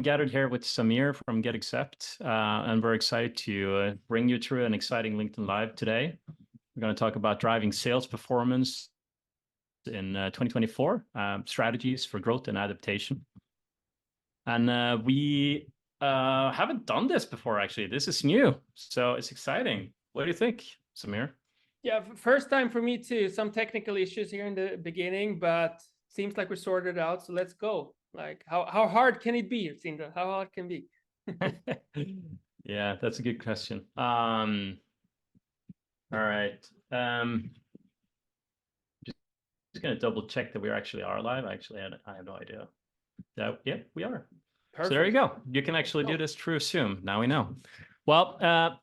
gathered here with Samir from Get Accept, and we're excited to bring you through an exciting LinkedIn Live today. We're going to talk about driving sales performance in 2024, strategies for growth and adaptation. And we haven't done this before, actually. This is new, so it's exciting. What do you think, Samir? Yeah, first time for me too. Some technical issues here in the beginning, but seems like we sorted it out. So let's go. Like, how hard can it be, Sindre? How hard can it be? Yeah, that's a good question. All right. Just going to double check that we actually are live. Actually, I have no idea. Yeah, we are. Perfect. So there you go. You can actually do this through Zoom. Now we know. Well,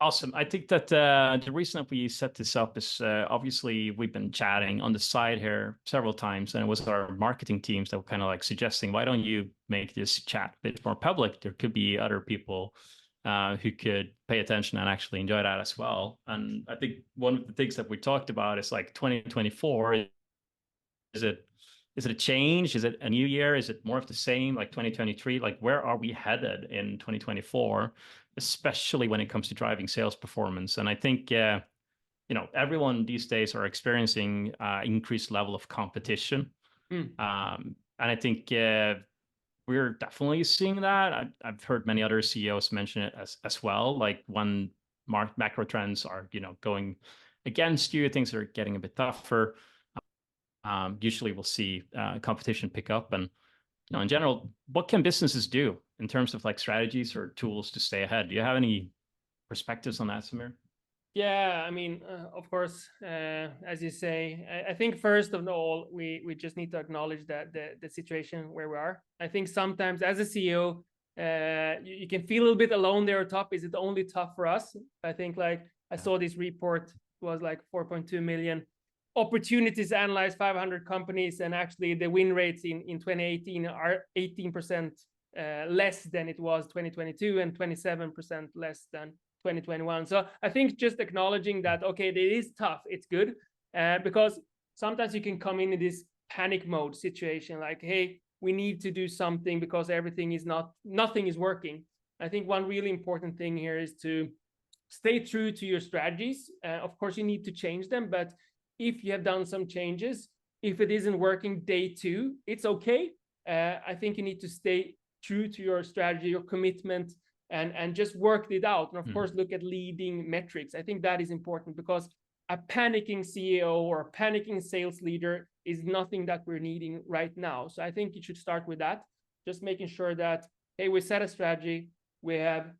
awesome. I think that the reason that we set this up is obviously we've been chatting on the side here several times, and it was our marketing teams that were kind of like suggesting, why don't you make this chat a bit more public? There could be other people who could pay attention and actually enjoy that as well. And I think one of the things that we talked about is like 2024. Is it a change? Is it a new year? Is it more of the same like 2023? Like, where are we headed in 2024, especially when it comes to driving sales performance? And I think, everyone these days are experiencing increased level of competition. And I think we're definitely seeing that. I've heard many other CEOs mention it as well. Like when macro trends are, going against you, things are getting a bit tougher. Usually we'll see competition pick up. And in general, what can businesses do in terms of like strategies or tools to stay ahead? Do you have any perspectives on that, Samir? Yeah, I mean, of course, as you say, I think first of all, we just need to acknowledge that the situation where we are. I think sometimes as a CEO, you can feel a little bit alone there at top. Is it only tough for us? I think like I saw this report was like 4.2 million opportunities analyzed 500 companies, and actually the win rates in 2018 are 18% less than it was 2022 and 27% less than 2021. So I think just acknowledging that, okay, it is tough, it's good, because sometimes you can come in this panic mode situation, like, hey, we need to do something because nothing is working. I think one really important thing here is to stay true to your strategies. Of course, you need to change them, but if you have done some changes, if it isn't working day two, it's okay. I think you need to stay true to your strategy, your commitment, and just work it out. And of course, look at leading metrics. I think that is important because a panicking CEO or a panicking sales leader is nothing that we're needing right now. So I think you should start with that, just making sure that, hey, we set a strategy, we have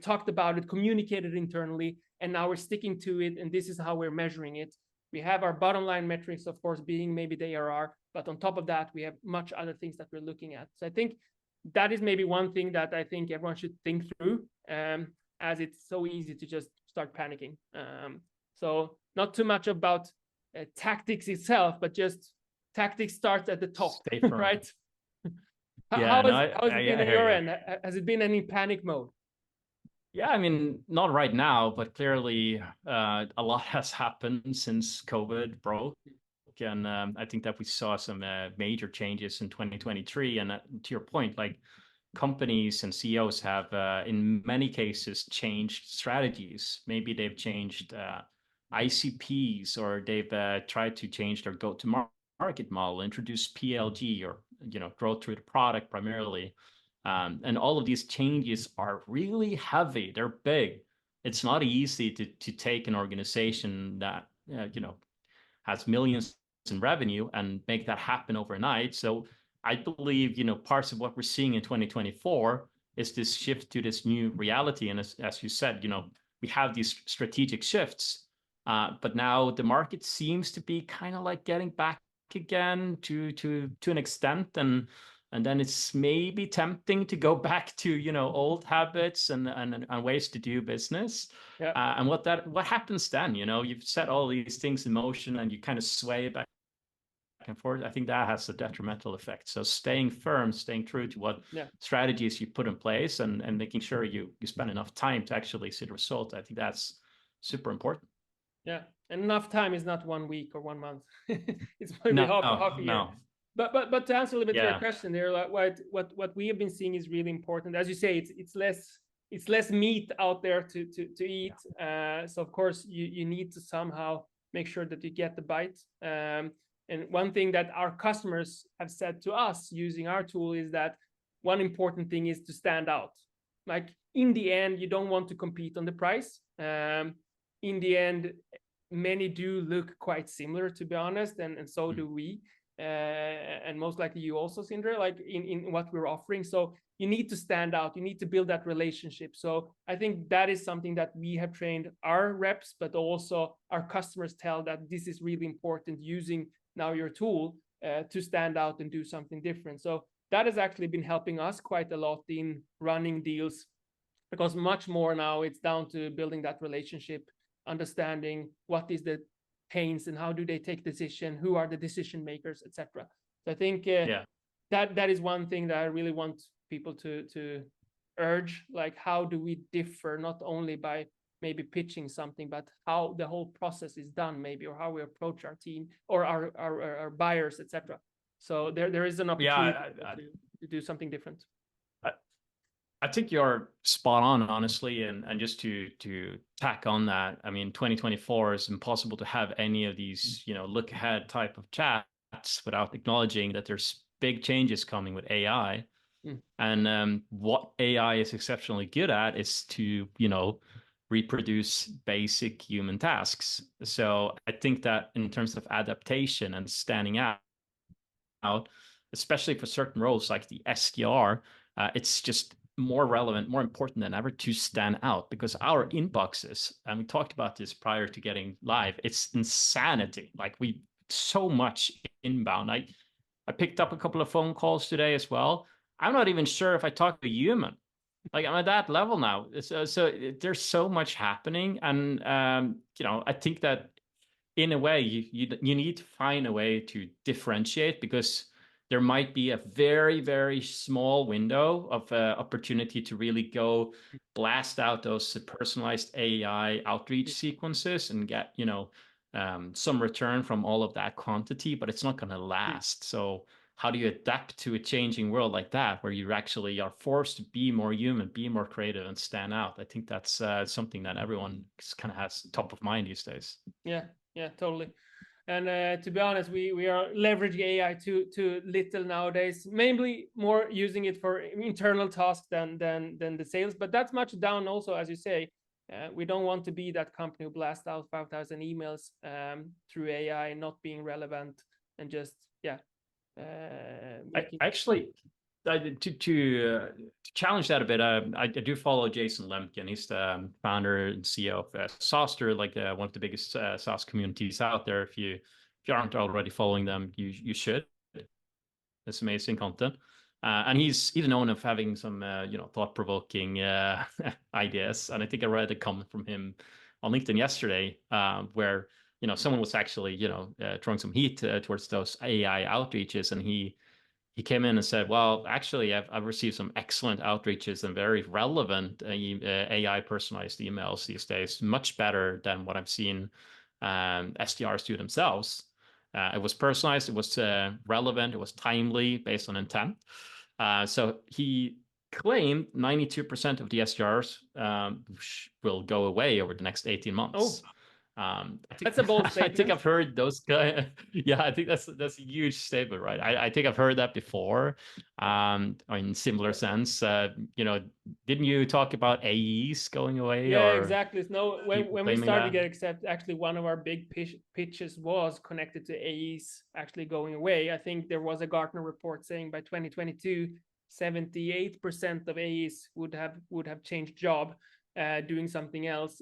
talked about it, communicated internally, and now we're sticking to it, and this is how we're measuring it. We have our bottom line metrics, of course, being maybe the ARR, but on top of that, we have much other things that we're looking at. So I think that is maybe one thing that I think everyone should think through, as it's so easy to just start panicking. So not too much about tactics itself, but just tactics starts at the top, right? How has it been on your end? Has it been any panic mode? Yeah, I mean, not right now, but clearly a lot has happened since COVID broke. And I think that we saw some major changes in 2023. And to your point, like companies and CEOs have, in many cases, changed strategies. Maybe they've changed ICPs, or they've tried to change their go-to-market model, introduce PLG, or growth through the product primarily. And all of these changes are really heavy. They're big. It's not easy to take an organization that has millions in revenue and make that happen overnight. So I believe parts of what we're seeing in 2024 is this shift to this new reality. And as you said, we have these strategic shifts, but now the market seems to be kind of like getting back again to an extent, and then it's maybe tempting to go back to old habits and ways to do business. Yeah. And what happens then? You've set all these things in motion and you kind of sway back and forth. I think that has a detrimental effect. So staying firm, staying true to what strategies you put in place, and making sure you spend enough time to actually see the result. I think that's super important. Yeah, and enough time is not 1 week or 1 month. It's maybe half a year. But to answer a little bit to your Yeah. question there, like what we have been seeing is really important. As you say, it's less meat out there to eat. So of course you need to somehow make sure that you get the bite. And one thing that our customers have said to us using our tool is that one important thing is to stand out. Like in the end, you don't want to compete on the price. In the end, many do look quite similar, to be honest, and so do we. And most likely you also, Sindre, like in what we're offering. So you need to stand out. You need to build that relationship. So I think that is something that we have trained our reps, but also our customers tell that this is really important using now your tool to stand out and do something different. So that has actually been helping us quite a lot in running deals, because much more now it's down to building that relationship, understanding what is the pains and how do they take decision, who are the decision makers, etc. So I think that is one thing that I really want people to urge, like how do we differ, not only by maybe pitching something, but how the whole process is done, maybe, or how we approach our team or our buyers, etc. So there is an opportunity to do something different. I think you're spot on, honestly, and just to tack on that, I mean, 2024 is impossible to have any of these, look ahead type of chats without acknowledging that there's big changes coming with AI. And what AI is exceptionally good at is to, reproduce basic human tasks. So I think that in terms of adaptation and standing out, especially for certain roles like the SDR, it's just more relevant, more important than ever to stand out, because our inboxes, and we talked about this prior to getting live, it's insanity. Like so much inbound. I picked up a couple of phone calls today as well. I'm not even sure if I talk to a human. Like I'm at that level now. So there's so much happening. And, I think that in a way you need to find a way to differentiate, because there might be a very, very small window of opportunity to really go blast out those personalized AI outreach sequences and get, some return from all of that quantity, but it's not going to last. So how do you adapt to a changing world like that, where you actually are forced to be more human, be more creative, and stand out? I think that's something that everyone kind of has top of mind these days. Yeah, totally. And to be honest, we are leveraging AI too little nowadays. Mainly more using it for internal tasks than the sales. But that's much down also, as you say. We don't want to be that company who blasts out 5,000 emails through AI, not being relevant, and just Actually, to challenge that a bit, I do follow Jason Lemkin. He's the founder and CEO of Sauster, like one of the biggest SaaS communities out there. If you aren't already following them, you should. It's amazing content. And he's known of having some thought-provoking ideas. And I think I read a comment from him on LinkedIn yesterday where someone was actually throwing some heat towards those AI outreaches, and he came in and said, well, actually, I've received some excellent outreaches and very relevant AI personalized emails these days, much better than what I've seen SDRs do themselves. It was personalized, it was relevant, it was timely, based on intent. So he claimed 92% of the SDRs will go away over the next 18 months. That's a bold statement. I think I've heard those guys. Yeah, I think that's a huge statement, right? I think I've heard that before, in similar sense. Didn't you talk about AEs going away? Yeah, or exactly. No, when we started to get accepted, actually one of our big pitches was connected to AEs actually going away. I think there was a Gartner report saying by 2022, 78% of AEs would have changed job, doing something else.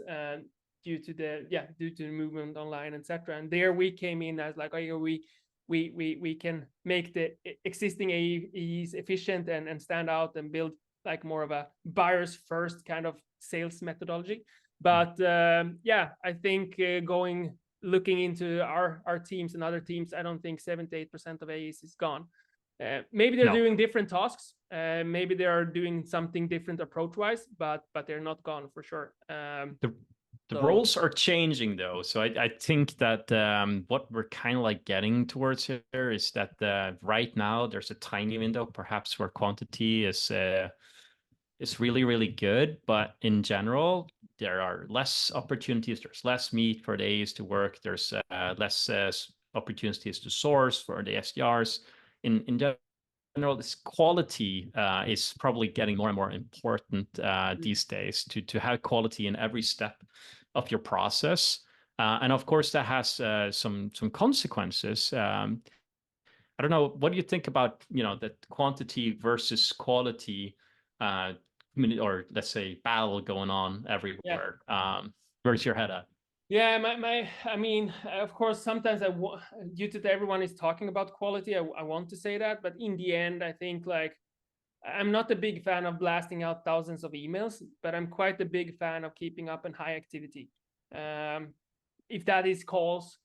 Due to the movement online, etc. And there we came in as like, oh, we can make the existing AEs efficient and stand out and build like more of a buyers first kind of sales methodology. But I think looking into our teams and other teams, I don't think 78% of AEs is gone. Maybe they're doing different tasks. Maybe they are doing something different approach wise, but they're not gone for sure. The So roles are changing though. So I think that what we're kind of like getting towards here is that right now there's a tiny window perhaps where quantity is really, really good. But in general, there are less opportunities. There's less meat for the A's to work. There's less opportunities to source for the SDRs. In general, this quality is probably getting more and more important these days to have quality in every step of your process. And of course, that has some consequences. I don't know. What do you think about, that quantity versus quality, or let's say battle going on yeah. everywhere? Where's your head at? Yeah, I mean, of course, sometimes due to everyone is talking about quality, I want to say that, but in the end, I think like I'm not a big fan of blasting out thousands of emails, but I'm quite a big fan of keeping up in high activity. If that is calls,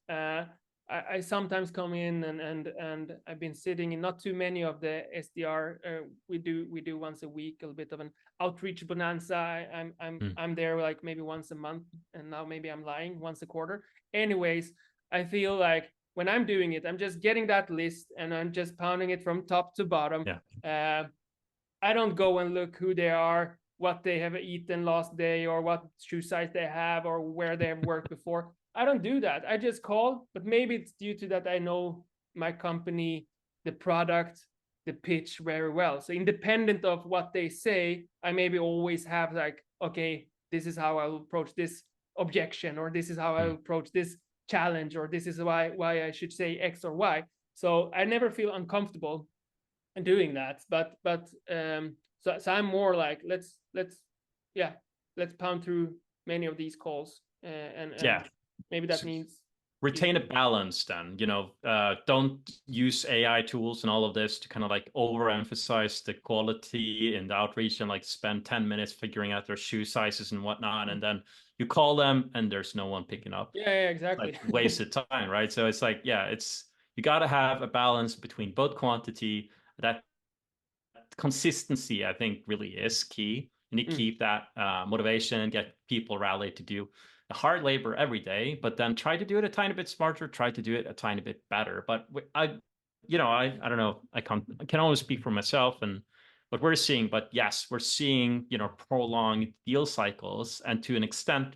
I sometimes come in and I've been sitting in not too many of the SDR. We do once a week a little bit of an outreach bonanza. I'm there like maybe once a month, and now maybe I'm lying, once a quarter. Anyways, I feel like when I'm doing it, I'm just getting that list and I'm just pounding it from top to bottom. Yeah. I don't go and look who they are, what they have eaten last day, or what shoe size they have, or where they have worked before. I don't do that. I just call, but maybe it's due to that I know my company, the product, the pitch very well. So independent of what they say, I maybe always have like, okay, this is how I will approach this objection, or this is how I will approach this challenge, or this is why I should say X or Y. So I never feel uncomfortable doing that, but so I'm more like let's pound through many of these calls, and Yeah. maybe that means Retain a balance then, don't use AI tools and all of this to kind of like overemphasize the quality and the outreach and like spend 10 minutes figuring out their shoe sizes and whatnot, and then you call them and there's no one picking up. yeah, exactly. Like wasted time, right? So it's like, yeah, you got to have a balance between both quantity. That consistency, I think, really is key. You need to keep that motivation and get people rallied to do the hard labor every day, but then try to do it a tiny bit smarter, try to do it a tiny bit better. But I don't know, I can only speak for myself and what we're seeing, but yes, we're seeing, prolonged deal cycles, and to an extent,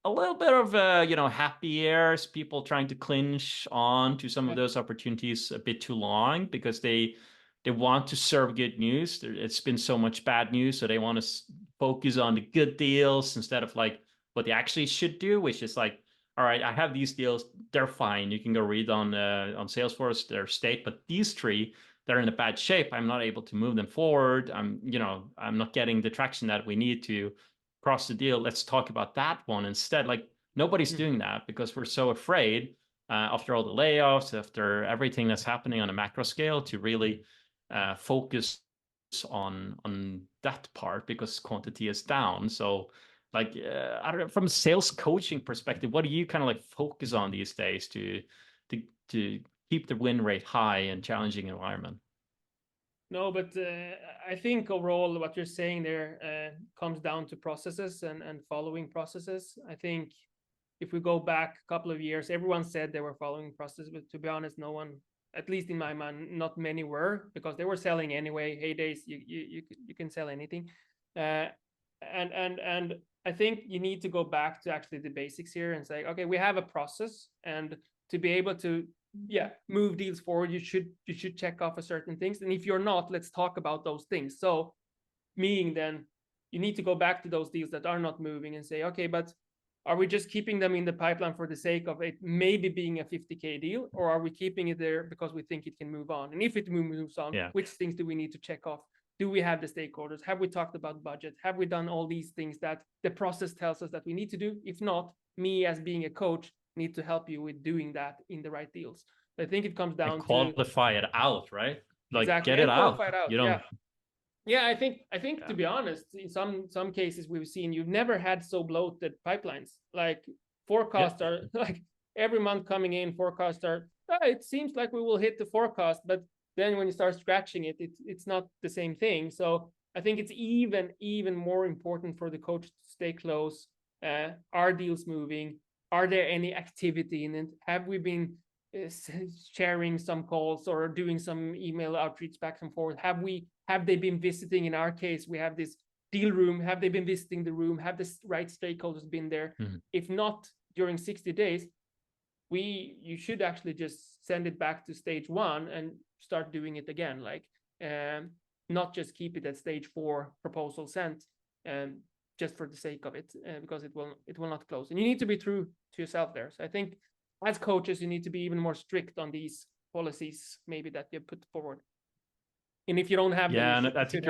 a little bit of happy airs, people trying to clinch on to some of those opportunities a bit too long because they want to serve good news. It's been so much bad news, so they want to focus on the good deals instead of like what they actually should do, which is like, all right, I have these deals, they're fine. You can go read on Salesforce their state, but these three, they're in a bad shape. I'm not able to move them forward. I'm not getting the traction that we need to cross the deal. Let's talk about that one instead. Like nobody's doing that because we're so afraid after all the layoffs, after everything that's happening on a macro scale, to really focus on that part because quantity is down. So like I don't know, from a sales coaching perspective, what do you kind of like focus on these days to keep the win rate high in challenging environment? No, but I think overall what you're saying there comes down to processes and following processes. I think if we go back a couple of years, everyone said they were following processes, but to be honest, no one, at least in my mind, not many were, because they were selling anyway. Heydays, you can sell anything, and I think you need to go back to actually the basics here and say, okay, we have a process, and to be able to move deals forward, you should check off a certain things, and if you're not, let's talk about those things. So meaning then you need to go back to those deals that are not moving and say, okay, but are we just keeping them in the pipeline for the sake of it maybe being a 50K deal, or are we keeping it there because we think it can move on? And if it moves on, which things do we need to check off? Do we have the stakeholders? Have we talked about budget? Have we done all these things that the process tells us that we need to do? If not, me as being a coach need to help you with doing that in the right deals. I think it comes down and qualify it out, right? Like exactly, get it out. Qualify it out. You don't. Yeah, I think to be honest, in some cases we've seen you've never had so bloated pipelines. Like forecasts are like every month coming in, forecasts are it seems like we will hit the forecast, but then when you start scratching it, it's not the same thing. So I think it's even more important for the coach to stay close, Are deals moving? Are there any activity in it? Have we been sharing some calls or doing some email outreach back and forth? Have they been visiting? In our case, we have this deal room. Have they been visiting the room? Have the right stakeholders been there? If not, during 60 days, you should actually just send it back to stage 1 and start doing it again. Like, not just keep it at stage 4 proposal sent, just for the sake of it, because it will not close. And you need to be true to yourself there. So I think as coaches, you need to be even more strict on these policies, maybe that you put forward. And if you don't have them, and I think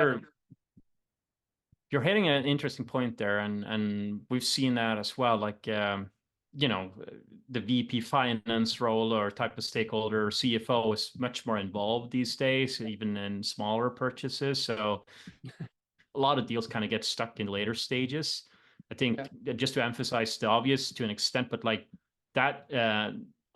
you're hitting an interesting point there, and we've seen that as well. Like, you know, the VP finance role or type of stakeholder, CFO, is much more involved these days, even in smaller purchases. So a lot of deals kind of get stuck in later stages. I think just to emphasize the obvious to an extent, but like that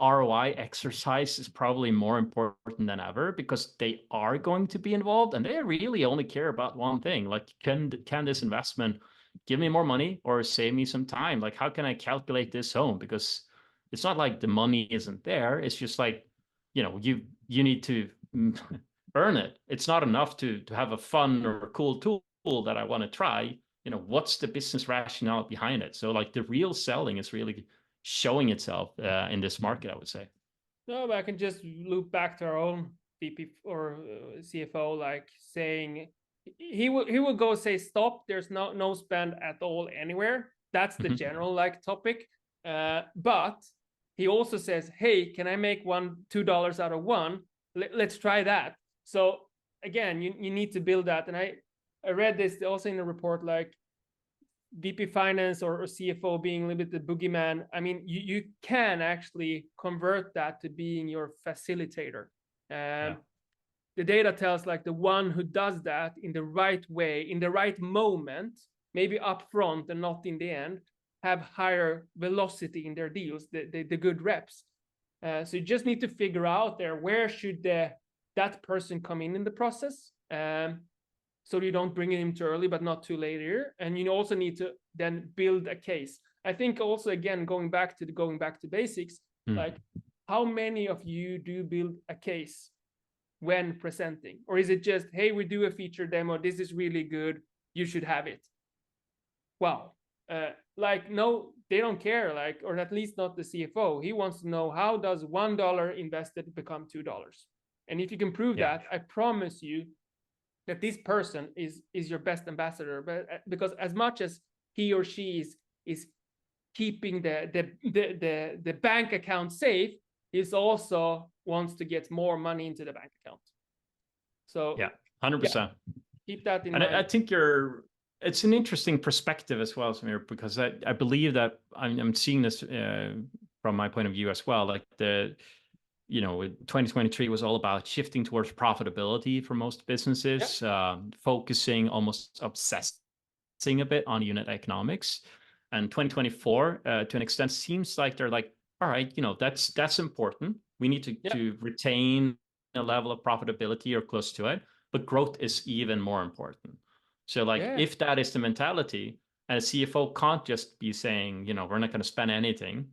ROI exercise is probably more important than ever, because they are going to be involved and they really only care about one thing. Like, can this investment give me more money or save me some time? Like, how can I calculate this home? Because it's not like the money isn't there. It's just like, you know, you need to earn it. It's not enough to have a fun or a cool tool that I want to try. You know, what's the business rationale behind it? So like the real selling is really showing itself in this market, I would say. No, but I can just loop back to our own VP or CFO, like saying he will go say stop. There's no spend at all anywhere. That's the general like topic. But he also says, hey, can I make $2 out of one? Let's try that. So again, you need to build that. And I read this also in the report, like VP finance or CFO being a little bit the boogeyman. I mean, you can actually convert that to being your facilitator. The data tells like the one who does that in the right way, in the right moment, maybe upfront and not in the end, have higher velocity in their deals, the good reps. So you just need to figure out there, where should that person come in the process? So you don't bring him too early, but not too late here. And you also need to then build a case. I think also, again, going back to basics, like how many of you do build a case when presenting? Or is it just, hey, we do a feature demo, this is really good, you should have it? Wow. Like, no, they don't care, like, or at least not the CFO. He wants to know, how does $1 invested become $2? And if you can prove that, I promise you that this person is your best ambassador. But because as much as he or she is keeping the bank account safe, he also wants to get more money into the bank account. So 100%. Keep that in mind. And I think it's an interesting perspective as well, Samir, because I believe that I'm seeing this from my point of view as well. Like 2023 was all about shifting towards profitability for most businesses, focusing, almost obsessing a bit on unit economics. And 2024, to an extent, seems like they're like, all right, that's important. We need to retain a level of profitability or close to it, but growth is even more important. So like, if that is the mentality, and a CFO can't just be saying, we're not going to spend anything,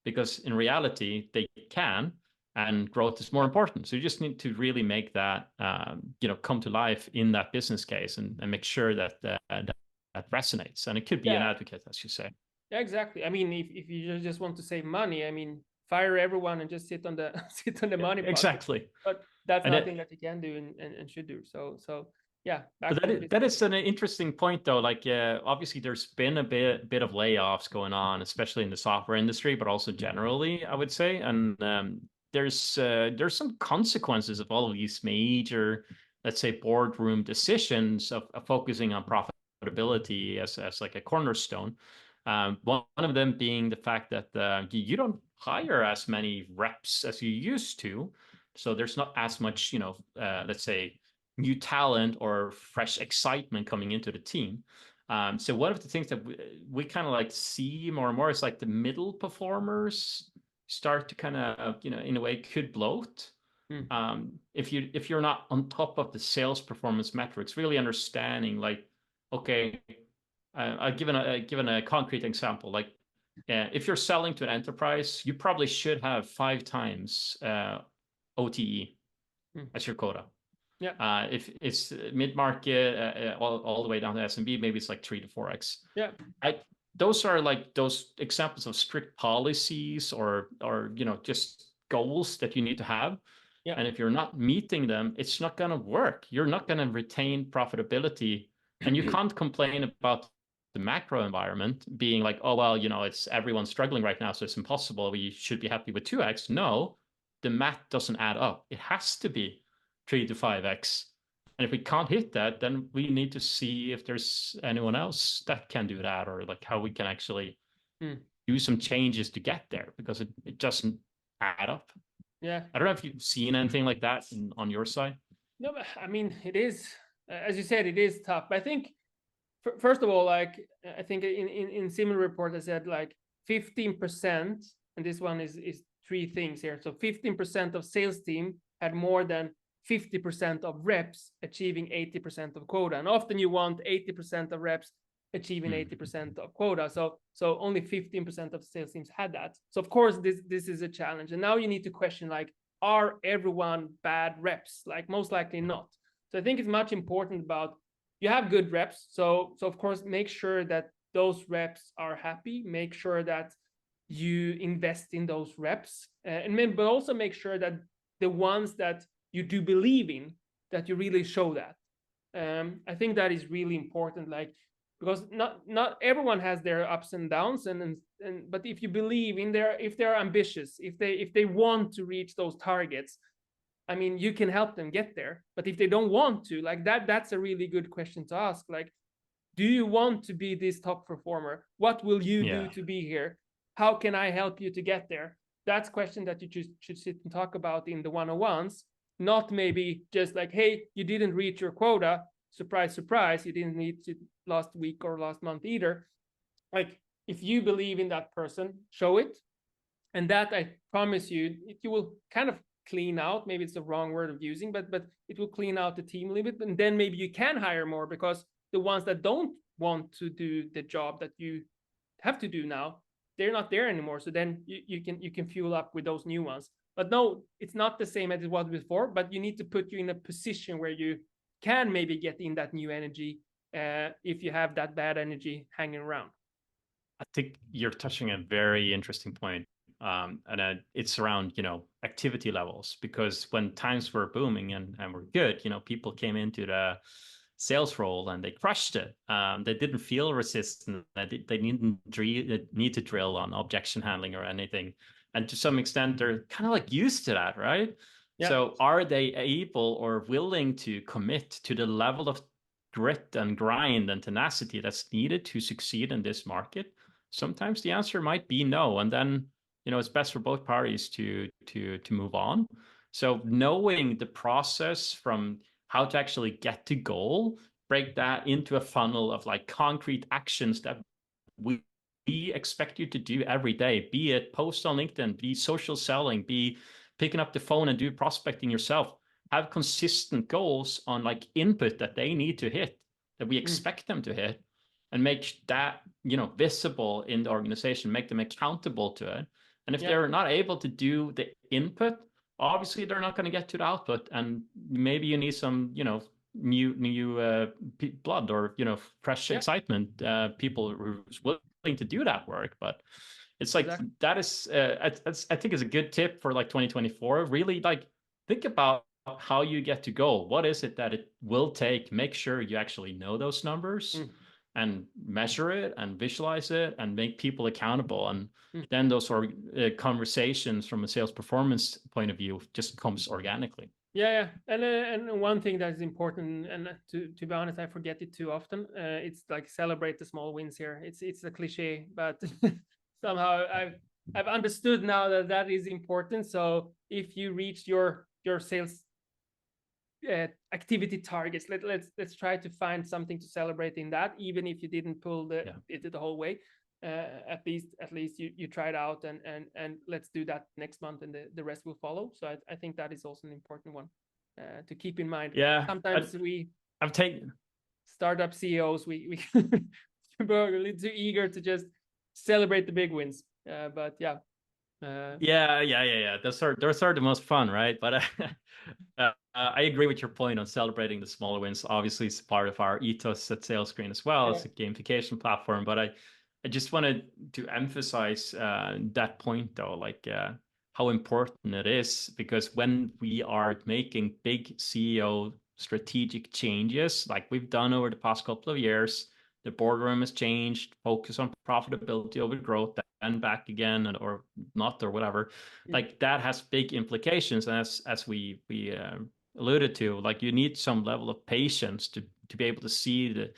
because in reality, they can. And growth is more important. So you just need to really make that, come to life in that business case, and make sure that that resonates. And it could be an advocate, as you say. Yeah, exactly. I mean, if you just want to save money, I mean, fire everyone and just sit on the money pocket. Exactly. But that's nothing that you can do and should do. So yeah. But that is an interesting point, though. Like, obviously, there's been a bit of layoffs going on, especially in the software industry, but also generally, I would say. And there's some consequences of all of these major, let's say, boardroom decisions of focusing on profitability as like a cornerstone. One of them being the fact that you don't hire as many reps as you used to, so there's not as much, let's say, new talent or fresh excitement coming into the team. So one of the things that we kind of like see more and more is like the middle performers start to kind of, in a way, could bloat. If you're not on top of the sales performance metrics, really understanding like, okay, I've given a concrete example. Like, if you're selling to an enterprise, you probably should have 5 times OTE as your quota. Yeah. If it's mid-market, all the way down to SMB, maybe it's like 3 to 4x. Yeah. Those are like those examples of strict policies or just goals that you need to have. Yeah. And if you're not meeting them, it's not going to work. You're not going to retain profitability, and you can't complain about the macro environment being like, oh, well, it's everyone's struggling right now, so it's impossible. We should be happy with 2x. No, the math doesn't add up. It has to be 3 to 5x. And if we can't hit that, then we need to see if there's anyone else that can do that, or like how we can actually do some changes to get there, because it doesn't add up. Yeah. I don't know if you've seen anything like that on your side. No, but I mean, it is, as you said, it is tough. But I think, first of all, like, I think in similar report, I said like 15%, and this one is 3 things here. So 15% of sales team had more than 50% of reps achieving 80% of quota. And often you want 80% of reps achieving 80% of quota. So only 15% of sales teams had that. So of course, this is a challenge. And now you need to question, like, are everyone bad reps? Like, most likely not. So I think it's much important about, you have good reps. So of course, make sure that those reps are happy. Make sure that you invest in those reps, but also make sure that the ones that you do believe in, that you really show that. I think that is really important, like, because not everyone has their ups and downs, but if you believe in if they're ambitious, if they want to reach those targets, I mean, you can help them get there. But if they don't want to, like, that's a really good question to ask. Like, do you want to be this top performer? What will you do to be here? How can I help you to get there? That's a question that you should sit and talk about in the one-on-ones, not maybe just like, hey, you didn't reach your quota. Surprise, surprise. You didn't need to last week or last month either. Like, if you believe in that person, show it. And that, I promise you, you will kind of clean out, maybe it's the wrong word of using, but it will clean out the team a little bit. And then maybe you can hire more, because the ones that don't want to do the job that you have to do now, they're not there anymore. So then you can fuel up with those new ones. But no, it's not the same as it was before, but you need to put you in a position where you can maybe get in that new energy, if you have that bad energy hanging around. I think you're touching a very interesting point. And it's around, activity levels, because when times were booming and were good, people came into the sales role and they crushed it. They didn't feel resistant. They didn't need to drill on objection handling or anything. And to some extent, they're kind of like used to that, right? Yeah. So are they able or willing to commit to the level of grit and grind and tenacity that's needed to succeed in this market? Sometimes the answer might be no. And then, it's best for both parties to move on. So knowing the process from how to actually get to goal, break that into a funnel of like concrete actions that we expect you to do every day, be it post on LinkedIn, be social selling, be picking up the phone and do prospecting yourself. Have consistent goals on like input that they need to hit, that we expect them to hit, and make that, visible in the organization, make them accountable to it. And if they're not able to do the input, obviously they're not going to get to the output, and maybe you need some, new blood, or fresh excitement, people who's willing to do that work. But it's like that is, I think is a good tip for like 2024. Really, like, think about how you get to goal. What is it that it will take? Make sure you actually know those numbers. And measure it and visualize it and make people accountable. And then those are conversations from a sales performance point of view just comes organically. Yeah. And one thing that is important, and to be honest, I forget it too often. It's like, celebrate the small wins here. It's a cliche, but somehow I've understood now that is important. So if you reach your sales activity targets, let's try to find something to celebrate in that, even if you didn't pull it the whole way. At least you tried out, and let's do that next month, and the rest will follow. So I think that is also an important one to keep in mind. Sometimes I've taken startup CEOs, we we're a little too eager to just celebrate the big wins. But yeah. Yeah. Those are the most fun, right? But I agree with your point on celebrating the smaller wins. Obviously, it's part of our ethos at Sales Screen as well. It's a gamification platform, but I just wanted to emphasize that point though, like how important it is, because when we are making big CEO strategic changes, like we've done over the past couple of years, the boardroom has changed, focus on profitability over growth, and back again, or not, or whatever. Like that has big implications, and as we alluded to, like you need some level of patience to be able to see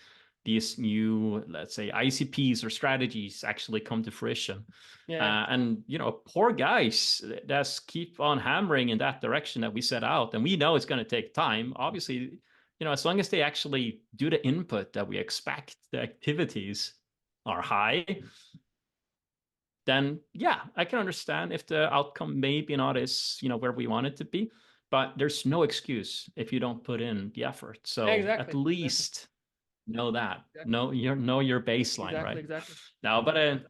these new, let's say, ICPs or strategies actually come to fruition. And poor guys that's keep on hammering in that direction that we set out, and we know it's going to take time. Obviously, as long as they actually do the input that we expect, the activities are high, then yeah, I can understand if the outcome maybe not is where we want it to be, but there's no excuse if you don't put in the effort. So at least know that, know your baseline, right? Exactly. Now, but I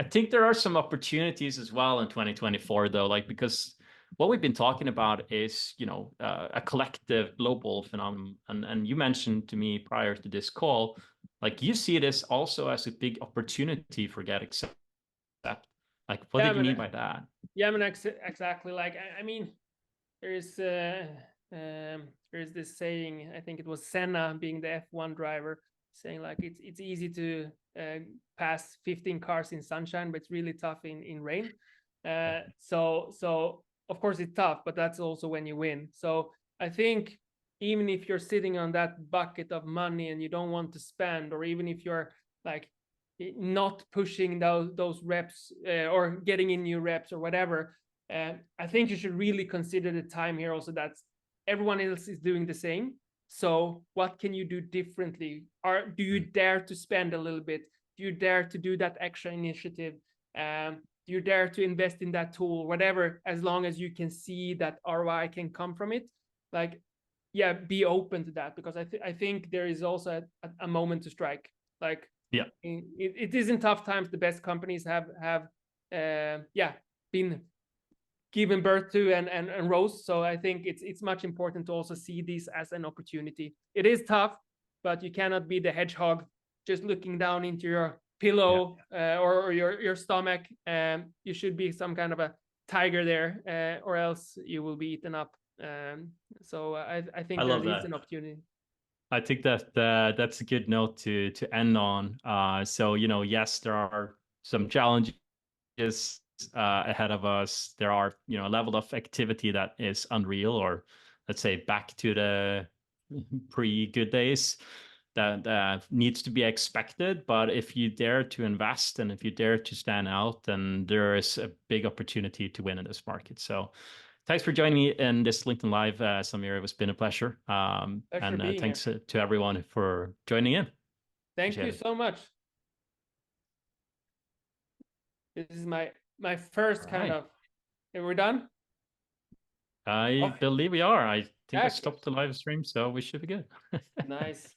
think there are some opportunities as well in 2024 though, like because what we've been talking about is a collective global phenomenon, and you mentioned to me prior to this call, like you see this also as a big opportunity for Get Accept. Like, what did you mean by that? Yeah, I mean, exactly. Like, I mean, there's this saying, I think it was Senna, being the F1 driver, saying like it's easy to pass 15 cars in sunshine, but it's really tough in rain. So of course it's tough, but that's also when you win. So I think even if you're sitting on that bucket of money and you don't want to spend, or even if you're like not pushing those reps or getting in new reps or whatever, I think you should really consider the time here also, that everyone else is doing the same. So what can you do differently? Or do you dare to spend a little bit? Do you dare to do that extra initiative? Do you dare to invest in that tool? Whatever, as long as you can see that ROI can come from it. Like, yeah, be open to that, because I think there is also a moment to strike. Like, yeah, it is in tough times the best companies have been given birth to and rose. So I think it's much important to also see this as an opportunity. It is tough, but you cannot be the hedgehog just looking down into your pillow or your stomach. You should be some kind of a tiger there, or else you will be eaten up. So I think there is an opportunity. I think that that's a good note to end on. So yes, there are some challenges ahead of us. There are a level of activity that is unreal, or let's say back to the pre-good days, that needs to be expected. But if you dare to invest and if you dare to stand out, then there is a big opportunity to win in this market. So thanks for joining me in this LinkedIn Live, Samir. It has been a pleasure. And thanks to everyone for joining in. Thank you so much. This is my first kind of. Are we done? I believe we are. I think I stopped the live stream, so we should be good. Nice.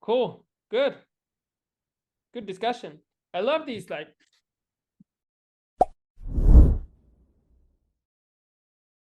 Cool. Good discussion. I love these like